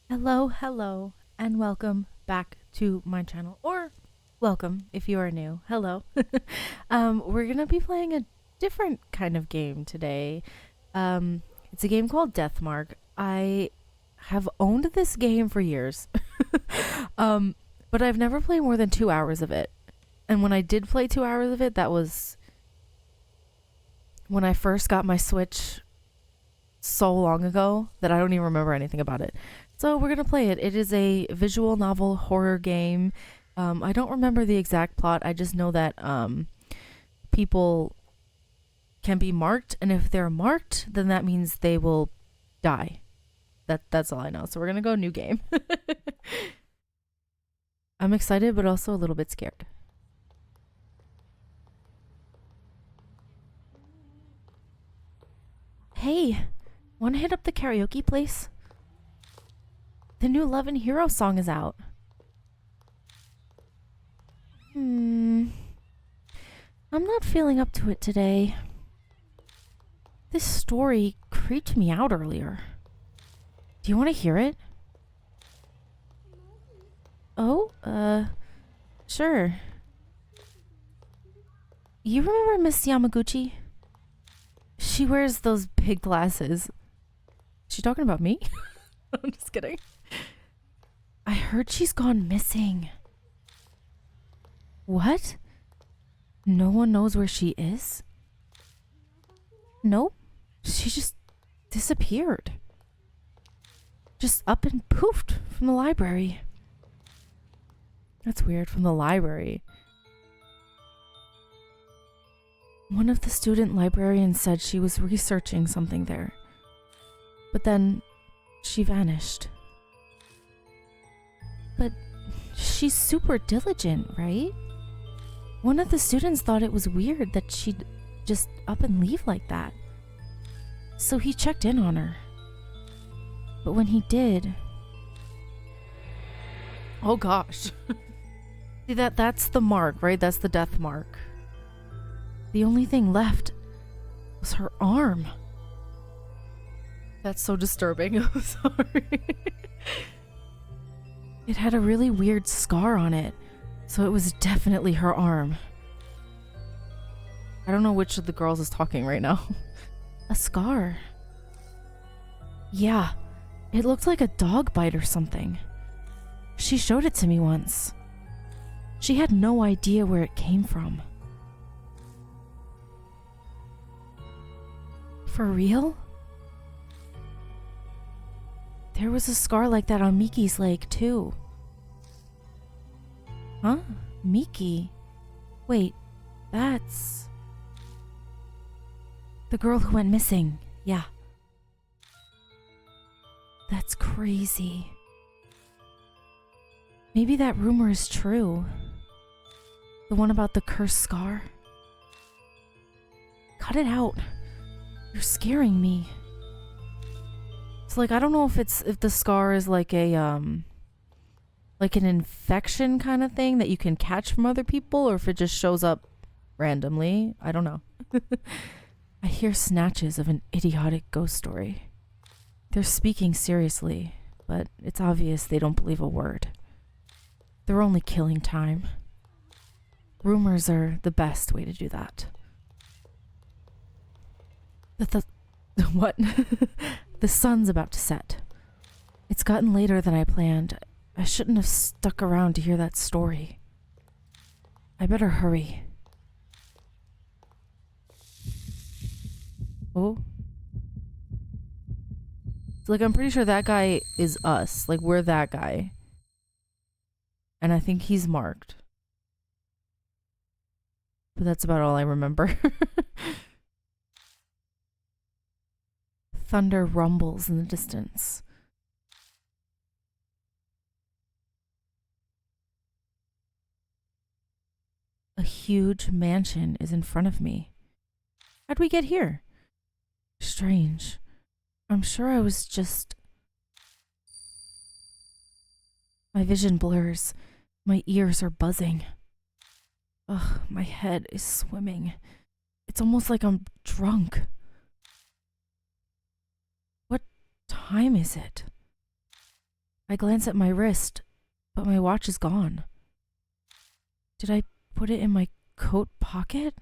Hello, and welcome back to my channel. Or welcome if you are new. Hello. We're gonna be playing a different kind of game today. It's a game called Deathmark. I have owned this game for years, but I've never played more than 2 hours of it. And when I did play 2 hours of it, that was when I first got my Switch so long ago that I don't even remember anything about it. So we're gonna play it. It is a visual novel horror game. I don't remember the exact plot. I just know that people can be marked, and if they're marked, then that means they will die. That's all I know. So we're gonna go new game. I'm excited, but also a little bit scared. Hey, wanna hit up the karaoke place? The new Love and Hero song is out. I'm not feeling up to it today. This story creeped me out earlier. Do you want to hear it? Oh, sure. You remember Miss Yamaguchi? She wears those big glasses. Is she talking about me? I'm just kidding. I heard she's gone missing. What? No one knows where she is? Nope. She just disappeared. Just up and poofed from the library. That's weird, from the library. One of the student librarians said she was researching something there. But then she vanished. But she's super diligent, right? One of the students thought it was weird that she'd just up and leave like that. So he checked in on her. But when he did... Oh gosh. See, that's the mark, right? That's the death mark. The only thing left was her arm. That's so disturbing. I'm sorry. It had a really weird scar on it, so it was definitely her arm. I don't know which of the girls is talking right now. A scar. Yeah, it looked like a dog bite or something. She showed it to me once. She had no idea where it came from. For real? There was a scar like that on Miki's leg, too. Huh? Miki? Wait, that's... the girl who went missing, yeah. That's crazy. Maybe that rumor is true. The one about the cursed scar. Cut it out. You're scaring me. It's like, I don't know if the scar is like a like an infection kind of thing that you can catch from other people, or if it just shows up randomly. I don't know. I hear snatches of an idiotic ghost story. They're speaking seriously, but it's obvious they don't believe a word. They're only killing time. Rumors are the best way to do that. What? The sun's about to set. It's gotten later than I planned. I shouldn't have stuck around to hear that story. I better hurry. Oh. Like, I'm pretty sure that guy is us. Like, we're that guy. And I think he's marked. But that's about all I remember. Thunder rumbles in the distance. A huge mansion is in front of me. How'd we get here? Strange. I'm sure I was just... My vision blurs. My ears are buzzing. Ugh, my head is swimming. It's almost like I'm drunk. What time is it? I glance at my wrist, but my watch is gone. Did I put it in my coat pocket?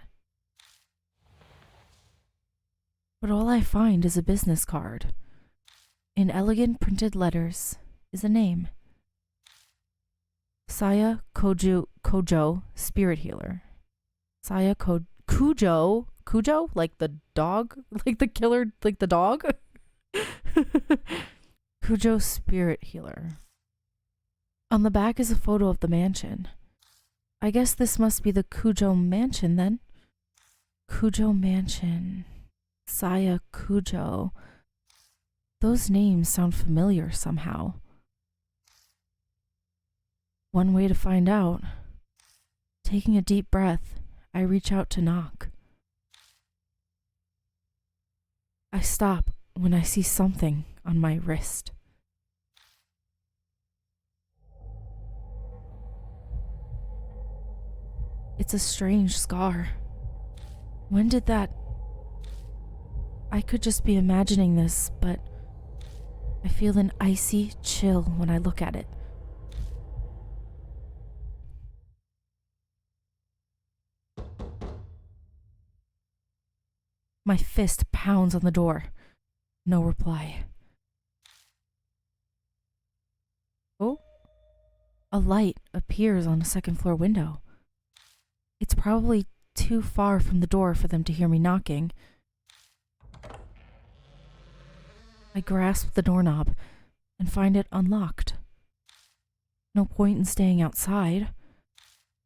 But all I find is a business card. In elegant printed letters is a name. Saya Kojo, spirit healer. Saya Kujo, like the dog, like the killer, like the dog. Kujo, spirit healer. On the back is a photo of the mansion. I guess this must be the Kujo mansion then. Kujo mansion. Saya Kujo. Those names sound familiar somehow. One way to find out. Taking a deep breath, I reach out to knock. I stop when I see something on my wrist. It's a strange scar. When did that... I could just be imagining this, but I feel an icy chill when I look at it. My fist pounds on the door. No reply. Oh? A light appears on a second-floor window. It's probably too far from the door for them to hear me knocking. I grasp the doorknob and find it unlocked. No point in staying outside.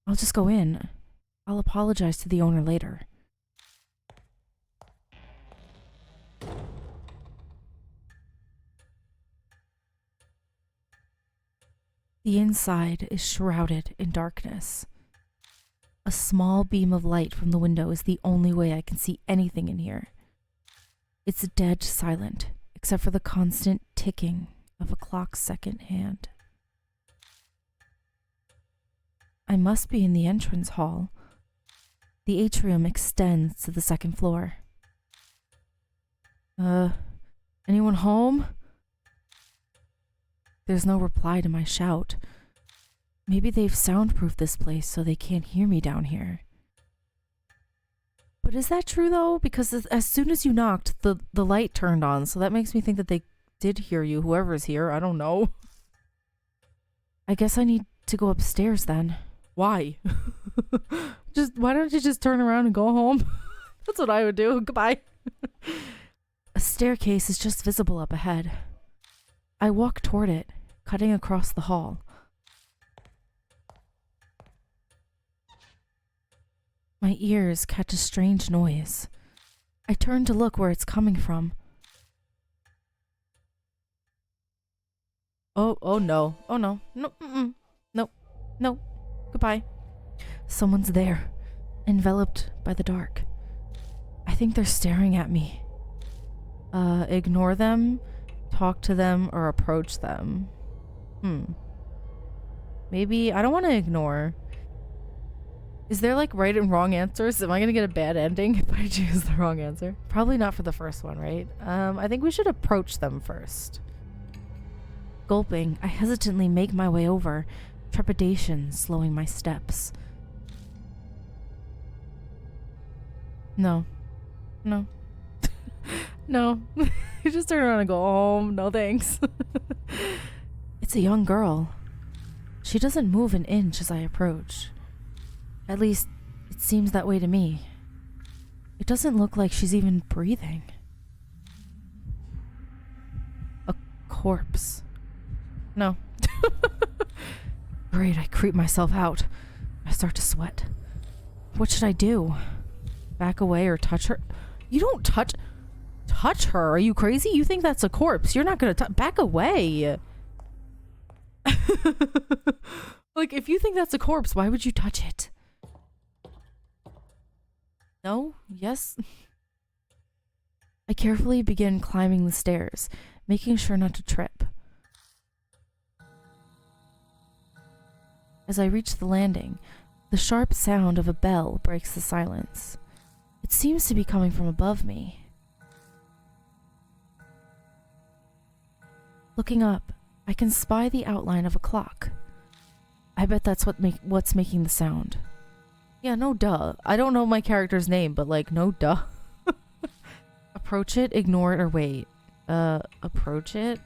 I'll just go in. I'll apologize to the owner later. The inside is shrouded in darkness. A small beam of light from the window is the only way I can see anything in here. It's dead silent, except for the constant ticking of a clock's second hand. I must be in the entrance hall. The atrium extends to the second floor. Anyone home? There's no reply to my shout. Maybe they've soundproofed this place so they can't hear me down here. But is that true though? Because as soon as you knocked, the light turned on, so that makes me think that they did hear you, whoever's here. I don't know. I guess I need to go upstairs then. Why? Why don't you just turn around and go home? That's what I would do. Goodbye. A staircase is just visible up ahead. I walk toward it, cutting across the hall. My ears catch a strange noise. I turn to look where it's coming from. Oh no. Oh no. No, no, no. Goodbye. Someone's there, enveloped by the dark. I think they're staring at me. Ignore them, talk to them, or approach them. Maybe, I don't want to ignore. Is there like right and wrong answers? Am I gonna get a bad ending if I choose the wrong answer? Probably not for the first one, right? I think we should approach them first. Gulping, I hesitantly make my way over, trepidation slowing my steps. No. No. No. You just turn around and go home. No thanks. It's a young girl. She doesn't move an inch as I approach. At least, it seems that way to me. It doesn't look like she's even breathing. A corpse. No. Great, I creep myself out. I start to sweat. What should I do? Back away or touch her? You don't touch her. Are you crazy? You think that's a corpse. You're not gonna back away. Like, if you think that's a corpse, why would you touch it? No? Yes? I carefully begin climbing the stairs, making sure not to trip. As I reach the landing, the sharp sound of a bell breaks the silence. It seems to be coming from above me. Looking up, I can spy the outline of a clock. I bet that's what's making the sound. Yeah, no duh. I don't know my character's name, but like, no duh. Approach it, ignore it, or wait. Approach it?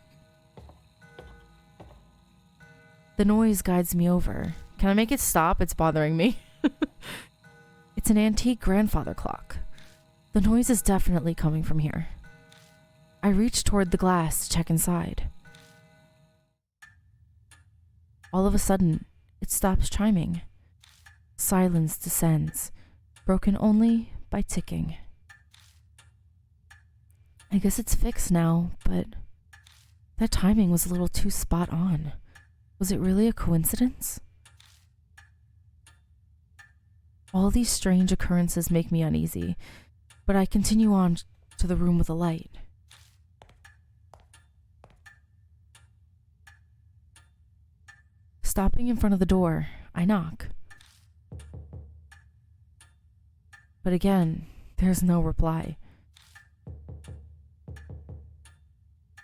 The noise guides me over. Can I make it stop? It's bothering me. It's an antique grandfather clock. The noise is definitely coming from here. I reach toward the glass to check inside. All of a sudden, it stops chiming. Silence descends, broken only by ticking. I guess it's fixed now, but that timing was a little too spot on. Was it really a coincidence? All these strange occurrences make me uneasy, but I continue on to the room with a light. Stopping in front of the door, I knock. But again, there's no reply.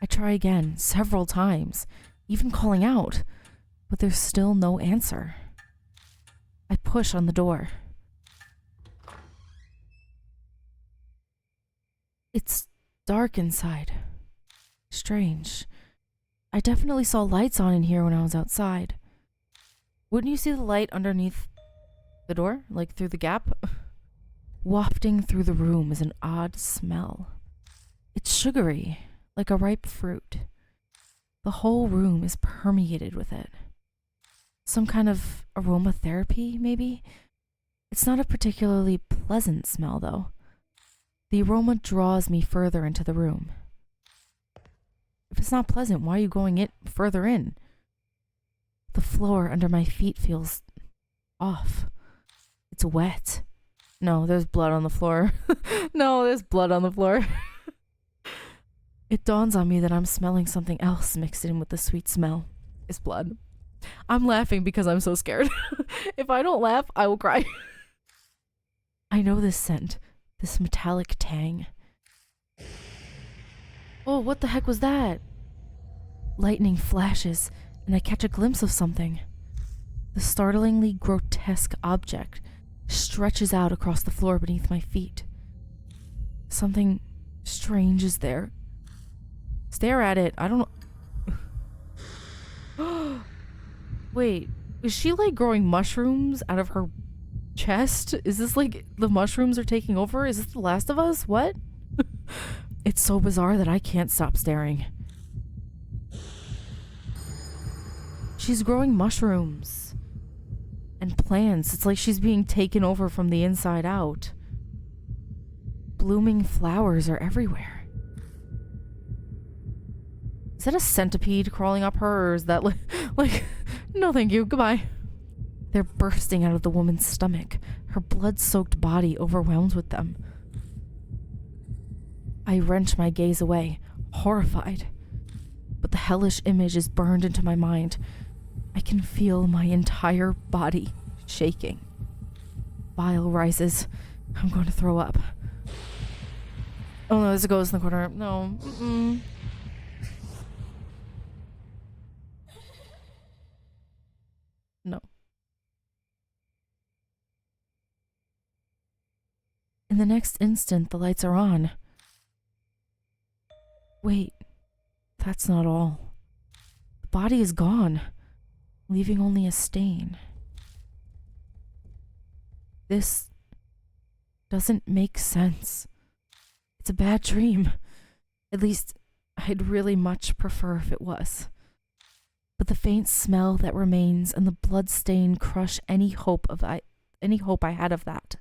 I try again, several times, even calling out, but there's still no answer. I push on the door. It's dark inside. Strange. I definitely saw lights on in here when I was outside. Wouldn't you see the light underneath the door? Like through the gap? Wafting through the room is an odd smell. It's sugary, like a ripe fruit. The whole room is permeated with it. Some kind of aromatherapy, maybe? It's not a particularly pleasant smell, though. The aroma draws me further into the room. If it's not pleasant, why are you going further in? The floor under my feet feels off. It's wet. No, there's blood on the floor. No, there's blood on the floor. It dawns on me that I'm smelling something else mixed in with the sweet smell. It's blood. I'm laughing because I'm so scared. If I don't laugh, I will cry. I know this scent, this metallic tang. Oh, what the heck was that? Lightning flashes, and I catch a glimpse of something. The startlingly grotesque object stretches out across the floor beneath my feet. Something strange is there. Stare at it. I don't know. Wait, is she like growing mushrooms out of her chest? Is this like the mushrooms are taking over? Is this The Last of Us? What? It's so bizarre that I can't stop staring. She's growing mushrooms and plants. It's like she's being taken over from the inside out. Blooming flowers are everywhere. Is that a centipede crawling up her, or is that like, no thank you, goodbye. They're bursting out of the woman's stomach, her blood-soaked body overwhelmed with them. I wrench my gaze away, horrified. But the hellish image is burned into my mind. I can feel my entire body shaking. Bile rises. I'm going to throw up. Oh no, there's a ghost in the corner. No. Mm-mm. No. In the next instant, the lights are on. Wait, that's not all. The body is gone, leaving only a stain. This doesn't make sense. It's a bad dream. At least, I'd really much prefer if it was. But the faint smell that remains and the blood stain crush any hope I had of that.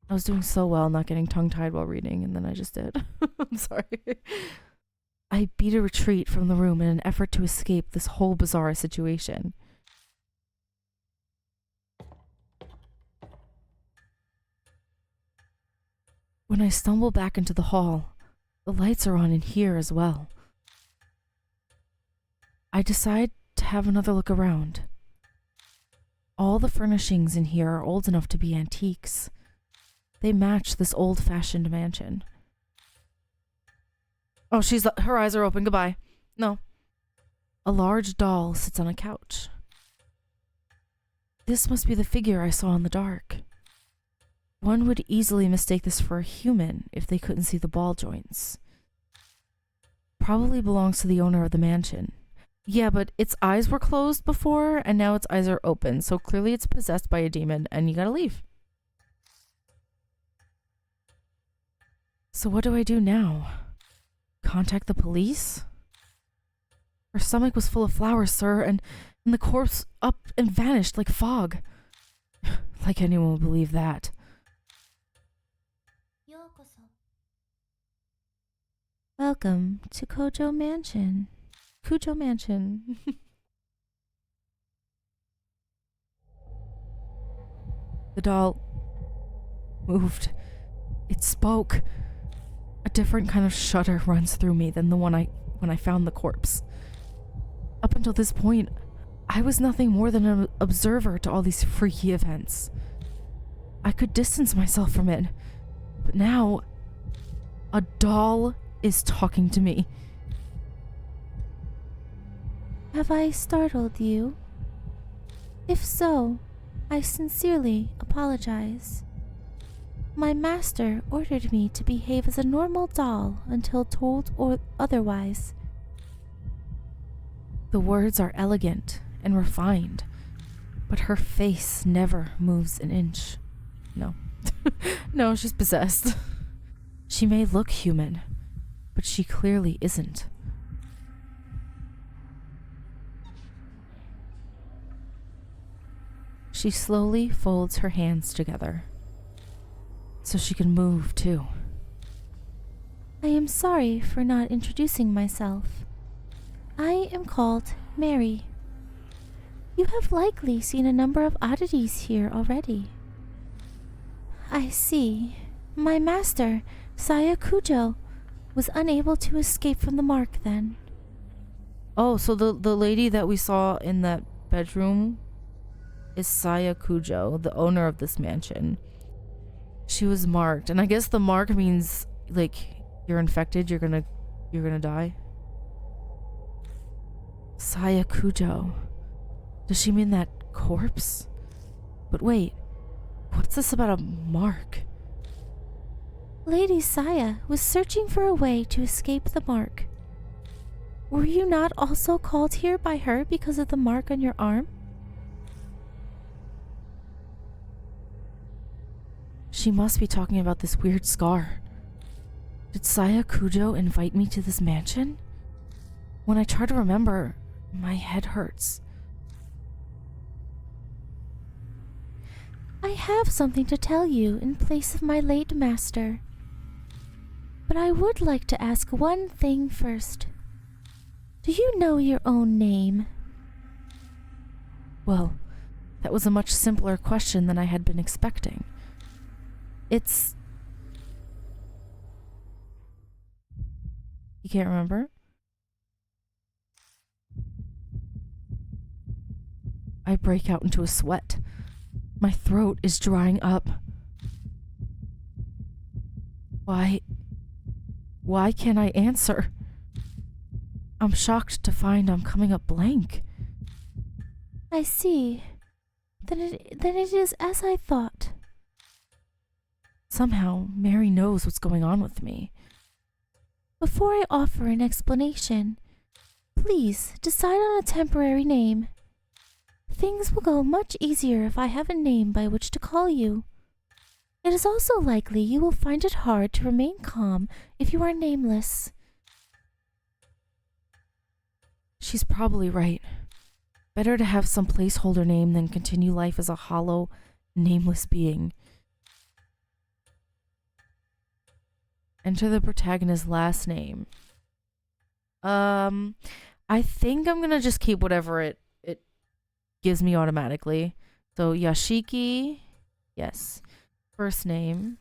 I was doing so well not getting tongue-tied while reading, and then I just did. I'm sorry. I beat a retreat from the room in an effort to escape this whole bizarre situation. When I stumble back into the hall, the lights are on in here as well. I decide to have another look around. All the furnishings in here are old enough to be antiques. They match this old-fashioned mansion. Oh, her eyes are open. Goodbye. No. A large doll sits on a couch. This must be the figure I saw in the dark. One would easily mistake this for a human if they couldn't see the ball joints. Probably belongs to the owner of the mansion. Yeah, but its eyes were closed before, and now its eyes are open, so clearly it's possessed by a demon, and you gotta leave. So what do I do now? Contact the police? Her stomach was full of flowers, sir, and the corpse up and vanished like fog. Like anyone would believe that. Welcome to Kujo Mansion. Kujo Mansion. The doll moved. It spoke. A different kind of shudder runs through me than the one when I found the corpse. Up until this point, I was nothing more than an observer to all these freaky events. I could distance myself from it. But now, a doll is talking to me. Have I startled you? If so, I sincerely apologize. My master ordered me to behave as a normal doll until told or otherwise. The words are elegant and refined, but her face never moves an inch. No. No, she's possessed. She may look human, but she clearly isn't. She slowly folds her hands together, so she can move too. I am sorry for not introducing myself. I am called Mary. You have likely seen a number of oddities here already. I see. My master, Saya Kujo, was unable to escape from the mark then. Oh, so the lady that we saw in that bedroom is Saya Kujo, the owner of this mansion. She was marked, and I guess the mark means like you're infected, you're gonna die. Saya Kujo. Does she mean that corpse? But wait, what's this about a mark? Lady Saya was searching for a way to escape the mark. Were you not also called here by her because of the mark on your arm? She must be talking about this weird scar. Did Saya Kujo invite me to this mansion? When I try to remember, my head hurts. I have something to tell you in place of my late master. But I would like to ask one thing first. Do you know your own name? Well, that was a much simpler question than I had been expecting. It's... You can't remember? I break out into a sweat. My throat is drying up. Why can't I answer? I'm shocked to find I'm coming up blank. I see. Then it is as I thought. Somehow, Mary knows what's going on with me. Before I offer an explanation, please decide on a temporary name. Things will go much easier if I have a name by which to call you. It is also likely you will find it hard to remain calm if you are nameless. She's probably right. Better to have some placeholder name than continue life as a hollow, nameless being. Enter the protagonist's last name. I think I'm gonna just keep whatever it gives me automatically. So Yashiki, yes. First name,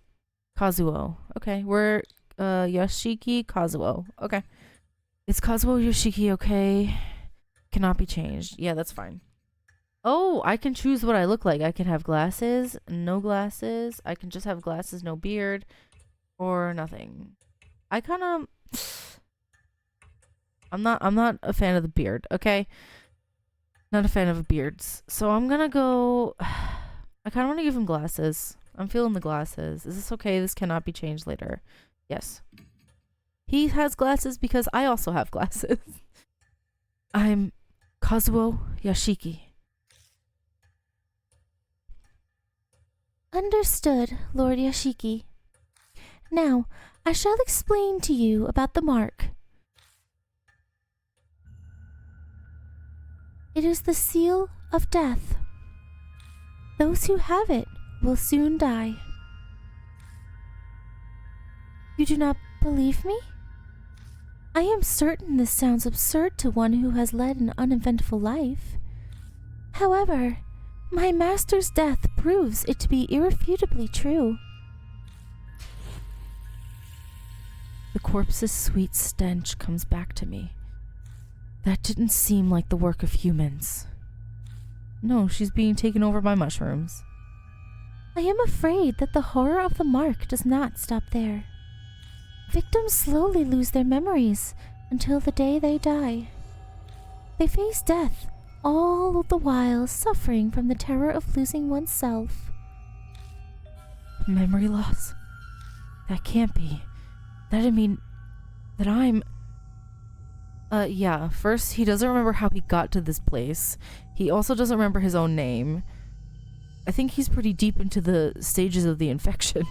Kazuo. Okay, we're Yashiki Kazuo. Okay. Is Kazuo Yoshiki okay? Cannot be changed. Yeah, that's fine. Oh, I can choose what I look like. I can have glasses, no glasses. I can just have glasses, no beard, or nothing. I kind of... I'm not a fan of the beard, okay? Not a fan of beards. So I'm gonna go... I kind of want to give him glasses. I'm feeling the glasses. Is this okay? This cannot be changed later. Yes. He has glasses because I also have glasses. I'm Kazuo Yashiki. Understood, Lord Yashiki. Now, I shall explain to you about the mark. It is the seal of death. Those who have it will soon die. You do not believe me? I am certain this sounds absurd to one who has led an uneventful life. However, my master's death proves it to be irrefutably true. The corpse's sweet stench comes back to me. That didn't seem like the work of humans. No, she's being taken over by mushrooms. I am afraid that the horror of the mark does not stop there. Victims slowly lose their memories until the day they die. They face death, all the while suffering from the terror of losing oneself. Memory loss? That can't be. That'd mean that I'm... yeah. First, he doesn't remember how he got to this place. He also doesn't remember his own name. I think he's pretty deep into the stages of the infection.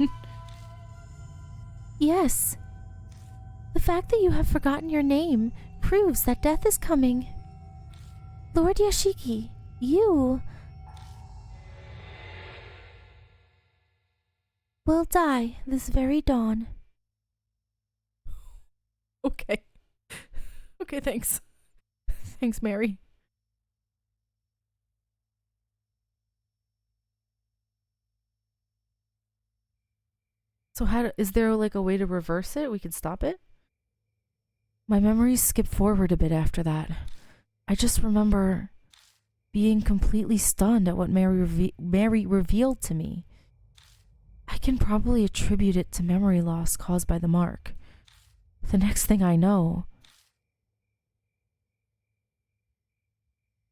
Yes. The fact that you have forgotten your name proves that death is coming. Lord Yashiki, you will die this very dawn. Okay. Okay, thanks. Thanks, Mary. So is there like a way to reverse it? We could stop it? My memories skip forward a bit after that. I just remember being completely stunned at what Mary revealed to me. I can probably attribute it to memory loss caused by the mark. The next thing I know,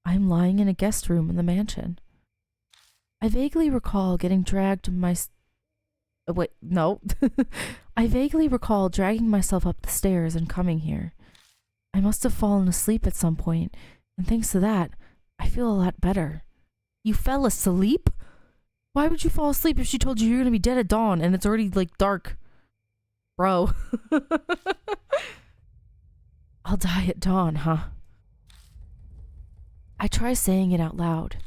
I'm lying in a guest room in the mansion. I vaguely recall getting dragged to my... wait, no. I vaguely recall dragging myself up the stairs and coming here. I must have fallen asleep at some point, and thanks to that, I feel a lot better. You fell asleep? Why would you fall asleep if she told you you're gonna be dead at dawn and it's already, like, dark? Bro. I'll die at dawn, huh? I try saying it out loud.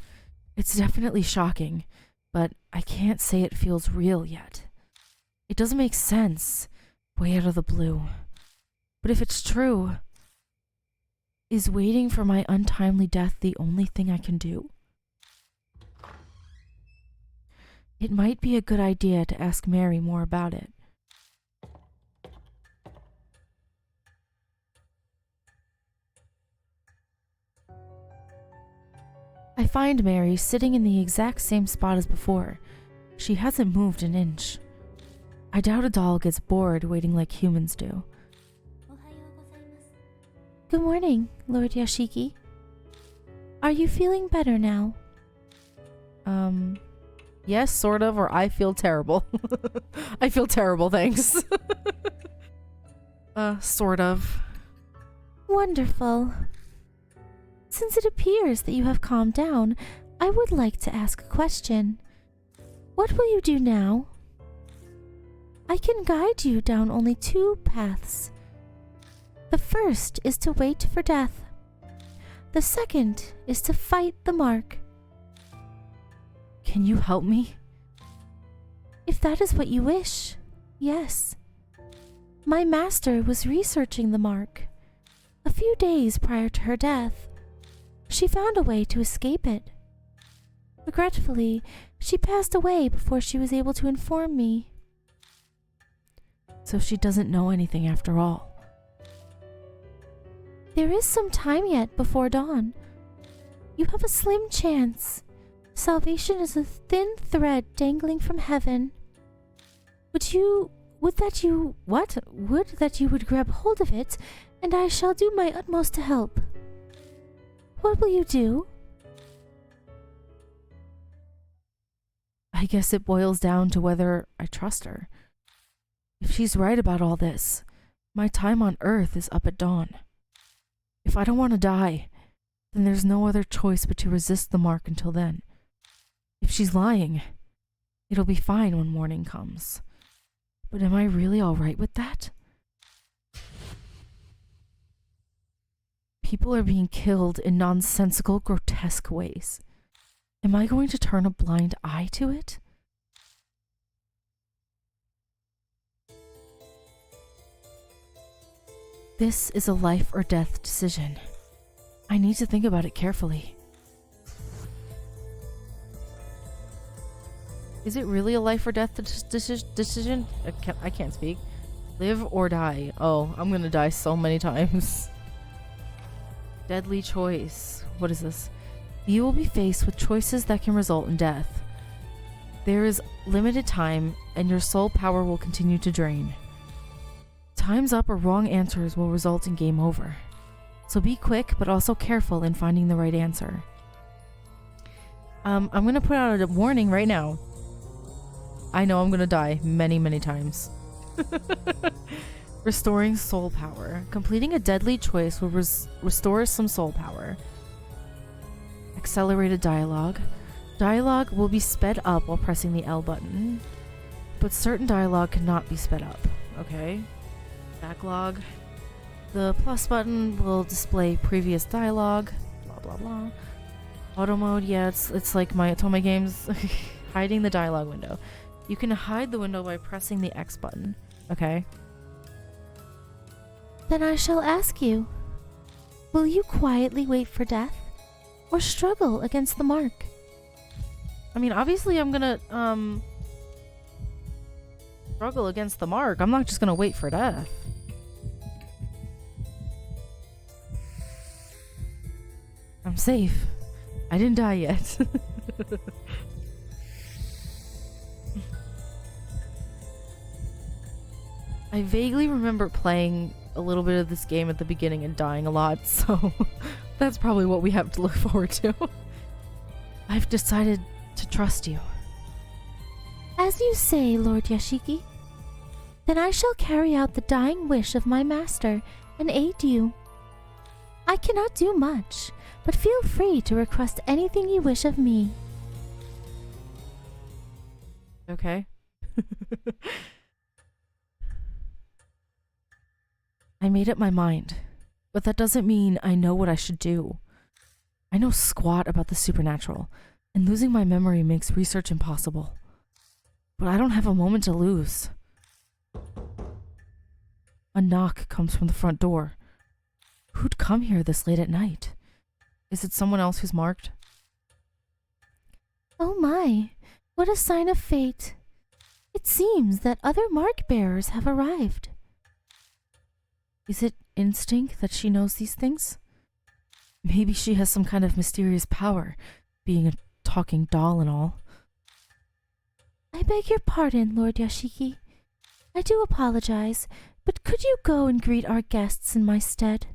It's definitely shocking, but I can't say it feels real yet. It doesn't make sense, way out of the blue. But if it's true, is waiting for my untimely death the only thing I can do? It might be a good idea to ask Mary more about it. I find Mary sitting in the exact same spot as before. She hasn't moved an inch. I doubt a doll gets bored waiting like humans do. Good morning, Lord Yashiki. Are you feeling better now? Yes, sort of, or I feel terrible. I feel terrible, thanks. Sort of. Wonderful. Since it appears that you have calmed down, I would like to ask a question. What will you do now? I can guide you down only two paths. The first is to wait for death. The second is to fight the mark. Can you help me? If that is what you wish, yes. My master was researching the mark. A few days prior to her death, she found a way to escape it. Regretfully, she passed away before she was able to inform me. So she doesn't know anything after all. There is some time yet before dawn. You have a slim chance. Salvation is a thin thread dangling from heaven. Would you Would that you would grab hold of it, and I shall do my utmost to help. What will you do? I guess it boils down to whether I trust her. If she's right about all this, my time on Earth is up at dawn. If I don't want to die, then there's no other choice but to resist the mark until then. If she's lying, it'll be fine when morning comes. But am I really all right with that? People are being killed in nonsensical, grotesque ways. Am I going to turn a blind eye to it? This is a life or death decision. I need to think about it carefully. Is it really a life or death decision? I can't speak. Live or die. Oh, I'm gonna die so many times. Deadly choice. What is this? You will be faced with choices that can result in death. There is limited time, and your soul power will continue to drain. Time's up or wrong answers will result in game over. So be quick, but also careful in finding the right answer. I'm gonna put out a warning right now. I know I'm gonna die many, many times. Restoring soul power. Completing a deadly choice will restore some soul power. Accelerated dialogue. Dialogue will be sped up while pressing the L button, but certain dialogue cannot be sped up. Okay. Backlog. The plus button will display previous dialogue. Blah blah blah. Auto mode. Yeah, it's like my Otome games. Hiding the dialogue window. You can hide the window by pressing the X button. Okay. Then I shall ask you, will you quietly wait for death, or struggle against the mark? I mean, obviously I'm gonna, struggle against the mark. I'm not just gonna wait for death. I'm safe. I didn't die yet. I vaguely remember playing a little bit of this game at the beginning and dying a lot, so that's probably what we have to look forward to. I've decided to trust you. As you say, Lord Yashiki. Then I shall carry out the dying wish of my master and aid you. I cannot do much, but feel free to request anything you wish of me. Okay. I made up my mind, but that doesn't mean I know what I should do. I know squat about the supernatural, and losing my memory makes research impossible. But I don't have a moment to lose. A knock comes from the front door. Who'd come here this late at night? Is it someone else who's marked? Oh my, what a sign of fate. It seems that other mark bearers have arrived. Is it instinct that she knows these things? Maybe she has some kind of mysterious power, being a talking doll and all. I beg your pardon, Lord Yashiki. I do apologize, but could you go and greet our guests in my stead?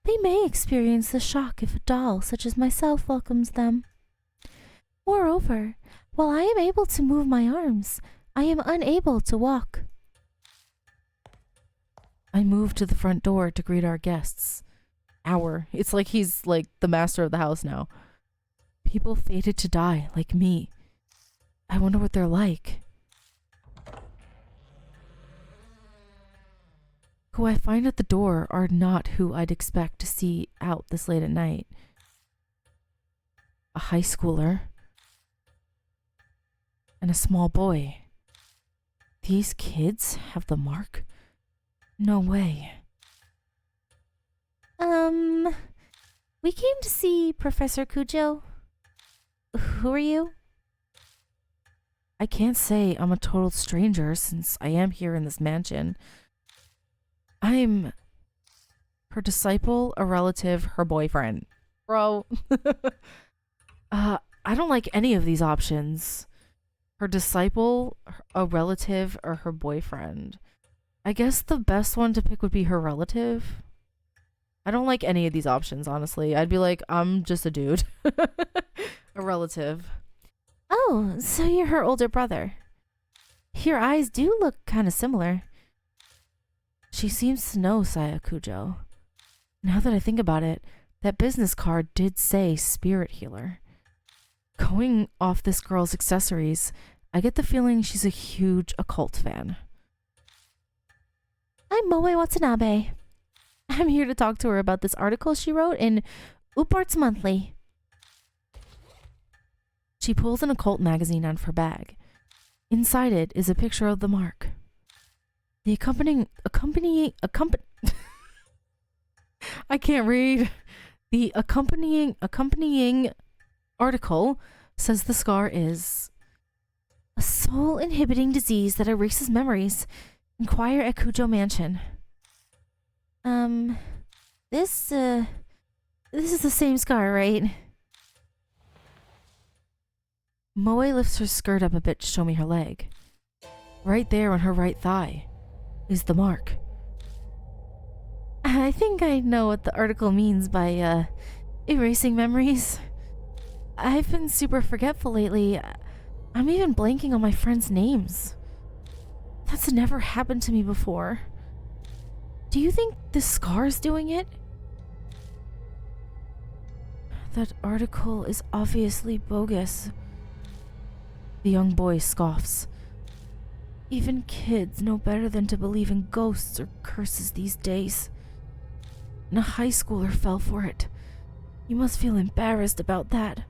They may experience the shock if a doll such as myself welcomes them. Moreover, while I am able to move my arms, I am unable to walk. I moved to the front door to greet our guests. It's like he's like the master of the house now. People fated to die, like me. I wonder what they're like. Who I find at the door are not who I'd expect to see out this late at night. A high schooler and a small boy. These kids have the mark? No way. We came to see Professor Kujo. Who are you? I can't say I'm a total stranger since I am here in this mansion. I'm her disciple, a relative, her boyfriend. Bro. I don't like any of these options. her disciple, a relative, or her boyfriend. I guess the best one to pick would be her relative. I don't like any of these options, honestly. I'd be like, I'm just a dude. A relative. Oh, so you're her older brother. Your eyes do look kind of similar. She seems to know Saya Kujo. Now that I think about it, that business card did say spirit healer. Going off this girl's accessories, I get the feeling she's a huge occult fan. I'm Moe Watanabe. I'm here to talk to her about this article she wrote in Upart's Monthly. She pulls an occult magazine out of her bag. Inside it is a picture of the mark. The accompanying I can't read. The accompanying article says the scar is a soul-inhibiting disease that erases memories. Inquire at Kujo Mansion. This is the same scar, right? Moe lifts her skirt up a bit to show me her leg. Right there on her right thigh is the mark. I think I know what the article means by, erasing memories. I've been super forgetful lately. I'm even blanking on my friends' names. That's never happened to me before. Do you think the scar's doing it? That article is obviously bogus. The young boy scoffs. Even kids know better than to believe in ghosts or curses these days. And a high schooler fell for it. You must feel embarrassed about that.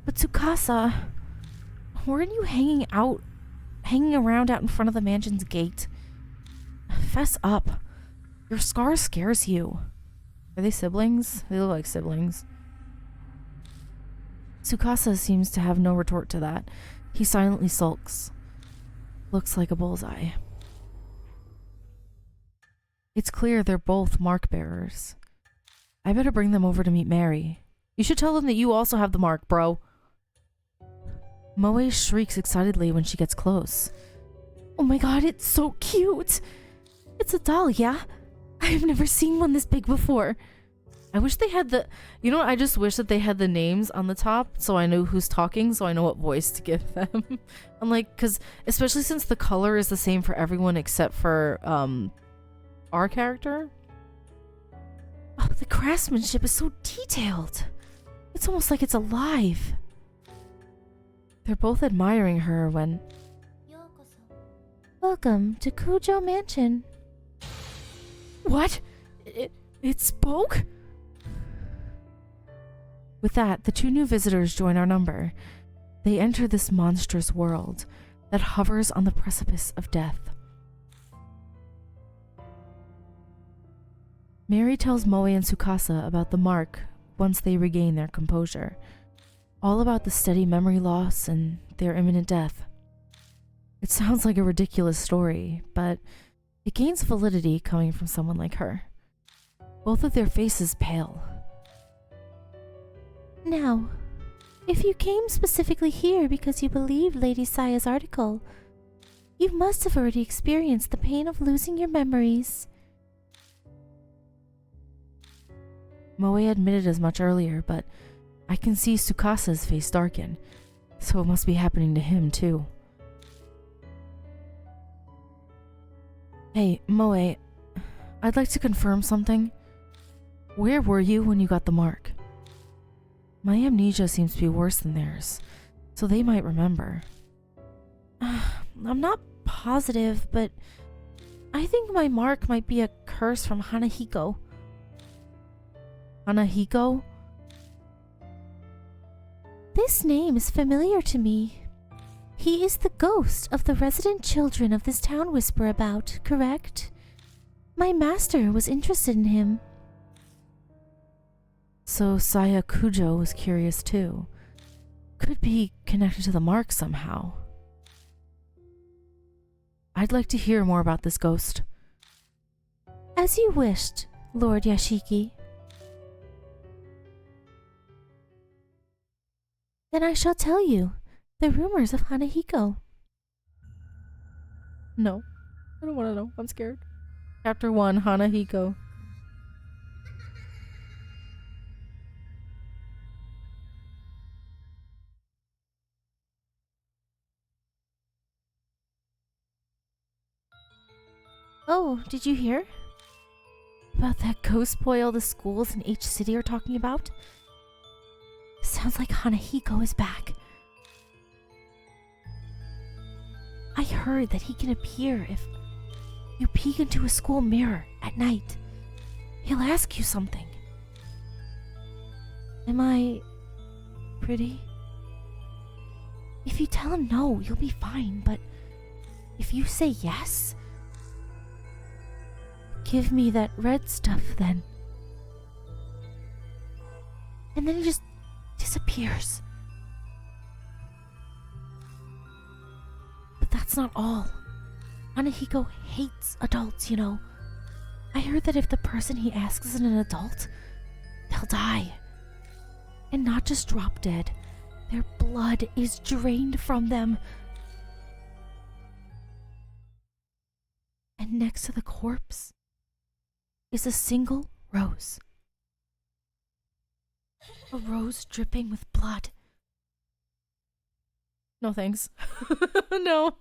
But Tsukasa, weren't you hanging around out in front of the mansion's gate? Fess up. Your scar scares you. Are they siblings? They look like siblings. Tsukasa seems to have no retort to that. He silently sulks. Looks like a bullseye. It's clear they're both mark bearers. I better bring them over to meet Mary. You should tell them that you also have the mark, bro. Moe shrieks excitedly when she gets close. Oh my god, it's so cute! It's a doll, yeah? I've never seen one this big before. I wish they had the... You know what? I just wish that they had the names on the top so I know who's talking, so I know what voice to give them. I'm like, because especially since the color is the same for everyone except for our character. Oh, the craftsmanship is so detailed. It's almost like it's alive. They're both admiring her when... Welcome to Kujo Mansion. What? It spoke? With that, the two new visitors join our number. They enter this monstrous world that hovers on the precipice of death. Mary tells Moe and Tsukasa about the mark once they regain their composure. All about the steady memory loss and their imminent death. It sounds like a ridiculous story, but it gains validity coming from someone like her. Both of their faces pale. Now, if you came specifically here because you believed Lady Saya's article, you must have already experienced the pain of losing your memories. Moe admitted as much earlier, but I can see Tsukasa's face darken, so it must be happening to him too. Hey, Moe, I'd like to confirm something. Where were you when you got the mark? My amnesia seems to be worse than theirs, so they might remember. I'm not positive, but I think my mark might be a curse from Hanahiko. Hanahiko? This name is familiar to me. He is the ghost of the resident children of this town whisper about, correct? My master was interested in him. So Saya Kujo was curious too. Could be connected to the mark somehow. I'd like to hear more about this ghost. As you wished, Lord Yashiki. Then I shall tell you the rumors of Hanahiko. No. I don't want to know. I'm scared. Chapter 1, Hanahiko. Oh, did you hear? About that ghost boy all the schools in H City are talking about? Sounds like Hanahiko is back. I heard that he can appear if you peek into a school mirror at night. He'll ask you something. Am I pretty? If you tell him no, you'll be fine, but if you say yes, give me that red stuff then. And then he just disappears. But that's not all. Hanahiko hates adults, you know. I heard that if the person he asks isn't an adult, they'll die. And not just drop dead. Their blood is drained from them. And next to the corpse is a single rose. A rose dripping with blood. No thanks. No.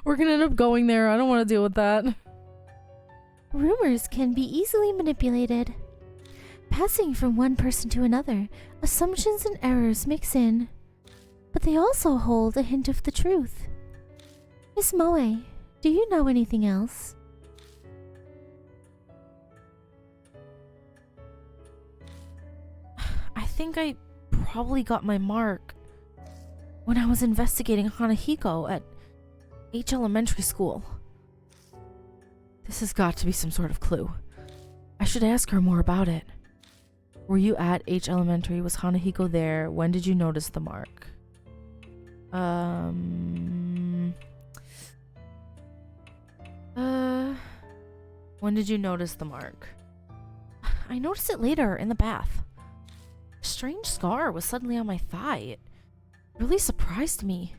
We're gonna end up going there. I don't want to deal with that. Rumors can be easily manipulated. Passing from one person to another, assumptions and errors mix in. But they also hold a hint of the truth. Miss Moe, do you know anything else? I think I probably got my mark when I was investigating Hanahiko at H Elementary School. This has got to be some sort of clue. I should ask her more about it. Were you at H Elementary? Was Hanahiko there? When did you notice the mark? When did you notice the mark? I noticed it later in the bath. A strange scar was suddenly on my thigh. It really surprised me.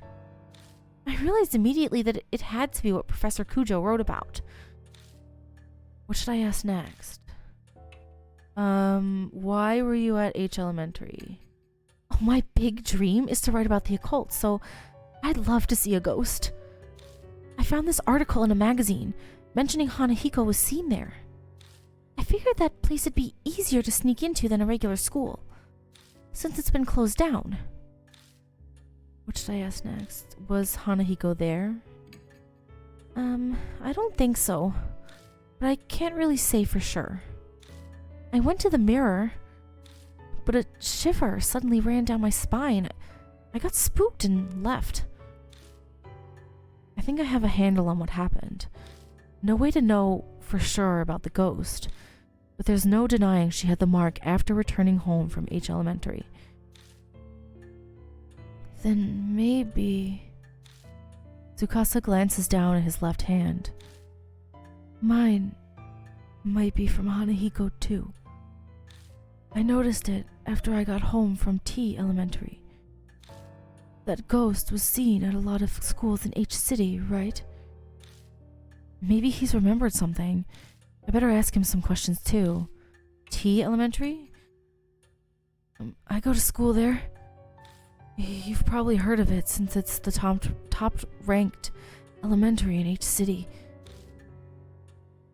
I realized immediately that it had to be what Professor Kujo wrote about. What should I ask next? Why were you at H Elementary? Oh, my big dream is to write about the occult, so I'd love to see a ghost. I found this article in a magazine mentioning Hanahiko was seen there. I figured that place would be easier to sneak into than a regular school, since it's been closed down. What should I ask next? Was Hanahiko there? I don't think so, but I can't really say for sure. I went to the mirror, but a shiver suddenly ran down my spine. I got spooked and left. I think I have a handle on what happened. No way to know for sure about the ghost, but there's no denying she had the mark after returning home from H Elementary. Then maybe... Tsukasa glances down at his left hand. Mine might be from Hanahiko too. I noticed it after I got home from T Elementary. That ghost was seen at a lot of schools in H City, right? Maybe he's remembered something. I better ask him some questions too. T Elementary? I go to school there. You've probably heard of it since it's the top ranked elementary in H City.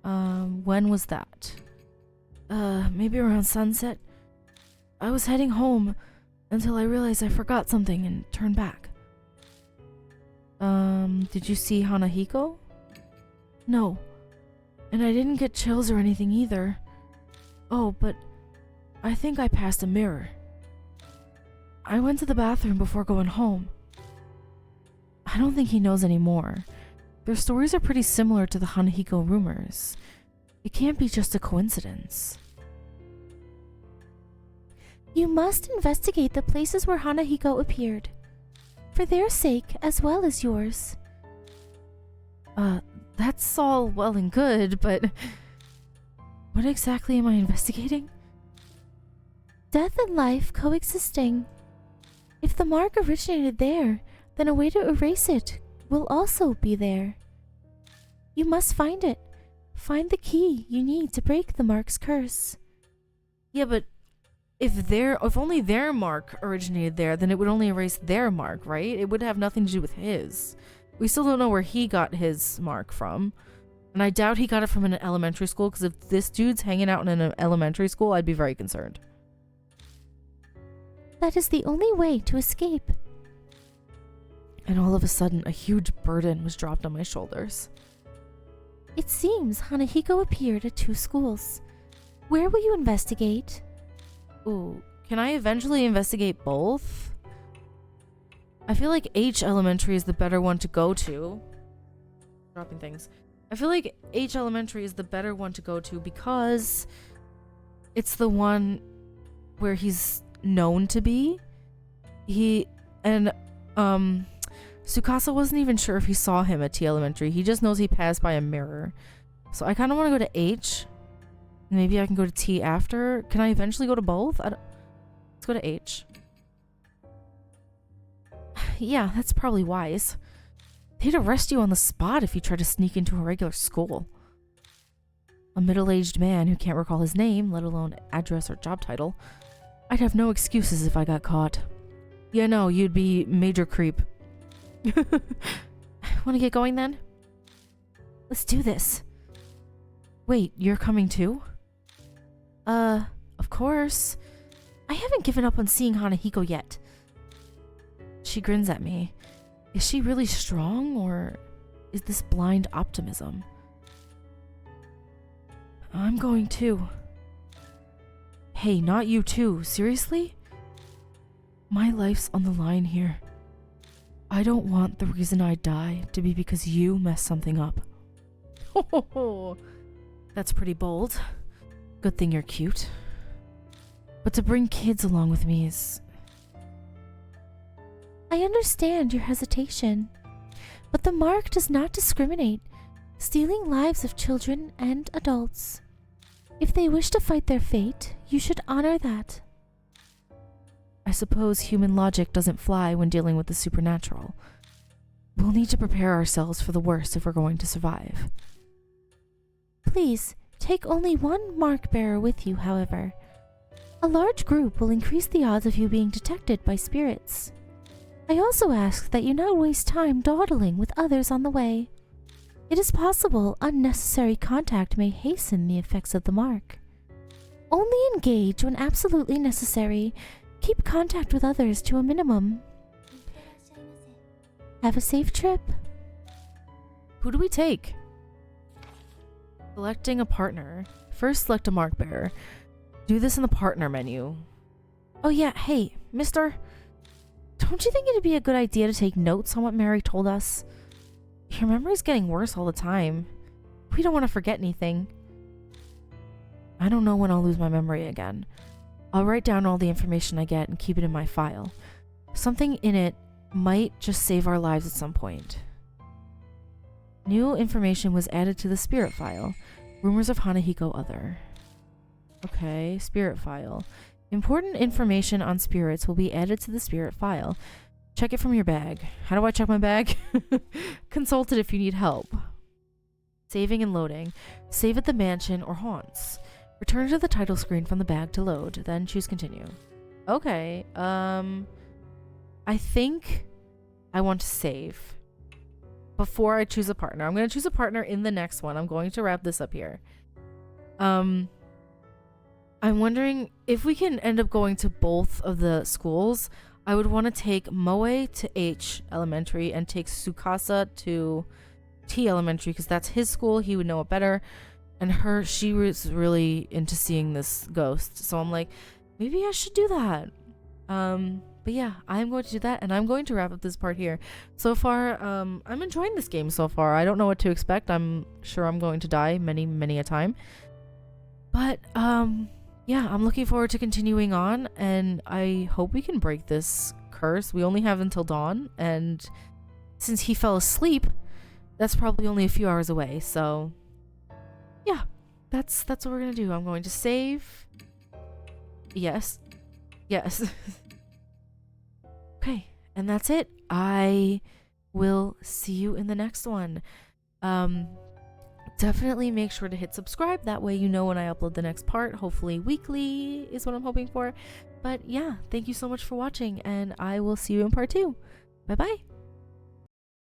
When was that? Maybe around sunset. I was heading home until I realized I forgot something and turned back. Did you see Hanahiko? No. And I didn't get chills or anything either. Oh, but I think I passed a mirror. I went to the bathroom before going home. I don't think he knows anymore. Their stories are pretty similar to the Hanahiko rumors. It can't be just a coincidence. You must investigate the places where Hanahiko appeared, for their sake as well as yours. That's all well and good, but what exactly am I investigating? Death and life coexisting. If the mark originated there, then a way to erase it will also be there. You must find it. Find the key you need to break the mark's curse. Yeah, but if only their mark originated there, then it would only erase their mark, right? It would have nothing to do with his. We still don't know where he got his mark from. And I doubt he got it from an elementary school, because if this dude's hanging out in an elementary school, I'd be very concerned. That is the only way to escape. And all of a sudden, a huge burden was dropped on my shoulders. It seems Hanahiko appeared at 2 schools. Where will you investigate? Ooh, can I eventually investigate both? I feel like H Elementary is the better one to go to. Dropping things. I feel like H Elementary is the better one to go to because it's the one where he's known to be. Tsukasa wasn't even sure if he saw him at T Elementary. He just knows he passed by a mirror. So I kind of want to go to H. Maybe I can go to T after. Can I eventually go to both? Let's go to H. Yeah, that's probably wise. They'd arrest you on the spot if you try to sneak into a regular school. A middle-aged man who can't recall his name, let alone address or job title. I'd have no excuses if I got caught. Yeah, no, you'd be major creep. Want to get going then? Let's do this. Wait, you're coming too? Of course. I haven't given up on seeing Hanahiko yet. She grins at me. Is she really strong, or is this blind optimism? I'm going too. Hey, not you too. Seriously? My life's on the line here. I don't want the reason I die to be because you messed something up. Oh, that's pretty bold. Good thing you're cute. But to bring kids along with me is... I understand your hesitation, but the mark does not discriminate, stealing lives of children and adults. If they wish to fight their fate, you should honor that. I suppose human logic doesn't fly when dealing with the supernatural. We'll need to prepare ourselves for the worst if we're going to survive. Please, take only one mark bearer with you, however. A large group will increase the odds of you being detected by spirits. I also ask that you not waste time dawdling with others on the way. It is possible unnecessary contact may hasten the effects of the mark. Only engage when absolutely necessary. Keep contact with others to a minimum. Have a safe trip. Who do we take? Selecting a partner. First, select a mark bearer. Do this in the partner menu. Oh yeah, hey, mister. Don't you think it'd be a good idea to take notes on what Mary told us? Your memory's getting worse all the time. We don't want to forget anything. I don't know when I'll lose my memory again. I'll write down all the information I get and keep it in my file. Something in it might just save our lives at some point. New information was added to the spirit file. Rumors of Hanahiko other. Okay, spirit file. Important information on spirits will be added to the spirit file. Check it from your bag. How do I check my bag? Consult it if you need help. Saving and loading. Save at the mansion or haunts. Return to the title screen from the bag to load, then choose continue. Okay, I think I want to save before I choose a partner. I'm going to choose a partner in the next one. I'm going to wrap this up here. I'm wondering if we can end up going to both of the schools. I would want to take Moe to H Elementary and take Tsukasa to T Elementary because that's his school. He would know it better. And she was really into seeing this ghost. So I'm like, maybe I should do that. But yeah, I'm going to do that, and I'm going to wrap up this part here. So far, I'm enjoying this game so far. I don't know what to expect. I'm sure I'm going to die many, many a time. But, yeah, I'm looking forward to continuing on, and I hope we can break this curse. We only have until dawn, and since he fell asleep, that's probably only a few hours away, so yeah, that's what we're gonna do. I'm going to save. Yes. Okay, and that's it. I will see you in the next one. Definitely make sure to hit subscribe. That way you know when I upload the next part. Hopefully weekly is what I'm hoping for. But yeah, thank you so much for watching, and I will see you in part 2. Bye bye.